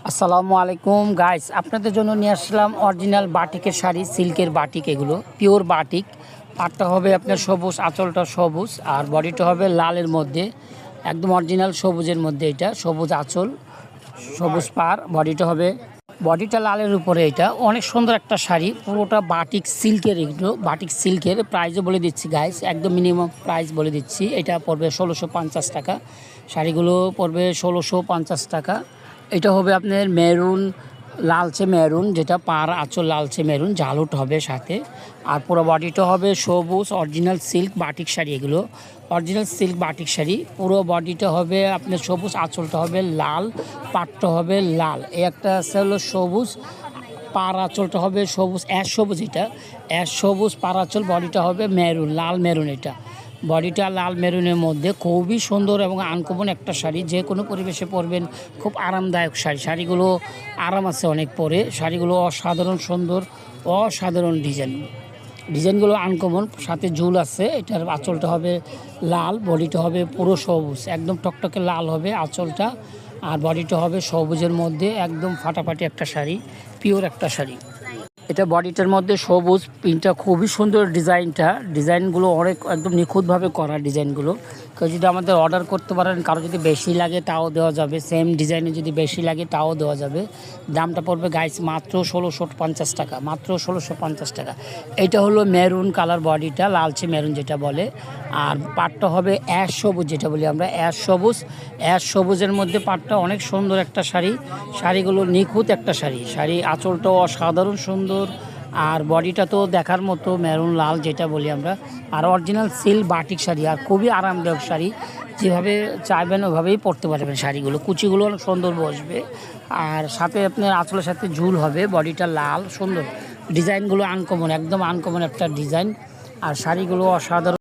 আসসালামু আলাইকুম গাইস, আপনাদের জন্য নিয়ে আসলাম অরিজিনাল বাটিকের শাড়ি, সিল্কের বাটিক, এগুলো পিওর বাটিক। পাটটা হবে আপনার সবুজ, আঁচলটা সবুজ, আর বডিটা হবে লালের মধ্যে, একদম অরিজিনাল সবুজের মধ্যে। এটা সবুজ আঁচল, সবুজ পার, বডিটা লালের উপরে। এটা অনেক সুন্দর একটা শাড়ি, পুরোটা বাটিক সিল্কের। এগুলো বাটিক সিল্কের। প্রাইসও বলে দিচ্ছি গাইস, একদম মিনিমাম প্রাইস বলে দিচ্ছি। এটা পড়বে ১৬৫০ টাকা। শাড়িগুলো পড়বে ১৬৫০ টাকা। এটা হবে আপনার মেরুন, লালচে মেরুন, যেটা পার আঁচল লালচে মেরুন, ঝালুট হবে সাথে। আর পুরো বডিটা হবে সবুজ, অরিজিনাল সিল্ক বাটিক শাড়ি। এগুলো অরিজিনাল সিল্ক বাটিক শাড়ি। পুরো বডিটা হবে আপনার সবুজ, আঁচলটা হবে লাল, পাটটা হবে লাল। এই একটা আছে হলো সবুজ, পার আঁচলটা হবে সবুজ, অ্যাশ সবুজ। এটা অ্যাশ সবুজ পার আঁচল, বডিটা হবে মেরুন, লাল মেরুন। এটা বডিটা লাল মেরুনের মধ্যে খুবই সুন্দর এবং আনকমন একটা শাড়ি। যে কোনো পরিবেশে পরবেন, খুব আরামদায়ক শাড়ি। শাড়িগুলো আরাম আছে অনেক পরে। শাড়িগুলো অসাধারণ সুন্দর, অসাধারণ ডিজাইনগুলো আনকমন, সাথে ঝুল আছে। এটার আঁচলটা হবে লাল, বডিটা হবে পুরো সবুজ, একদম টকটকে লাল হবে আঁচলটা। আর বডিটা হবে সবুজের মধ্যে, একদম ফাটাফাটি একটা শাড়ি, পিওর একটা শাড়ি। এটা বডিটার মধ্যে সবুজ প্রিন্টটা খুবই সুন্দর। ডিজাইনগুলো অনেক একদম নিখুঁতভাবে করা ডিজাইনগুলো। কেউ যদি আমাদের অর্ডার করতে পারেন, কারো যদি বেশি লাগে তাও দেওয়া যাবে, সেম ডিজাইনে যদি বেশি লাগে তাও দেওয়া যাবে। দামটা পড়বে গাইস মাত্র ১৬৫০ টাকা, মাত্র ১৬৫০ টাকা। এটা হলো মেরুন কালার, বডিটা লালচে মেরুন যেটা বলে। আর পাটটা হবে অ্যাশ সবুজ, যেটা বলি আমরা অ্যাশ সবুজ। অ্যাশ সবুজের মধ্যে পাটটা অনেক সুন্দর একটা শাড়ি। শাড়িগুলো নিখুঁত একটা শাড়ি আঁচলটাও অসাধারণ সুন্দর। আর বডিটা তো দেখার মতো মেরুন লাল, যেটা বলি আমরা। আর অরিজিনাল সিল্ক বাটিক শাড়ি, আর খুবই আরামদায়ক শাড়ি। যেভাবে চাইবেন ওভাবেই পরতে পারবেন শাড়িগুলো। কুচিগুলো অনেক সুন্দর বসবে। আর সাথে আপনার আঁচলের সাথে ঝুল হবে, বডিটা লাল সুন্দর। ডিজাইনগুলো আনকমন, একদম আনকমন একটা ডিজাইন। আর শাড়িগুলো অসাধারণ।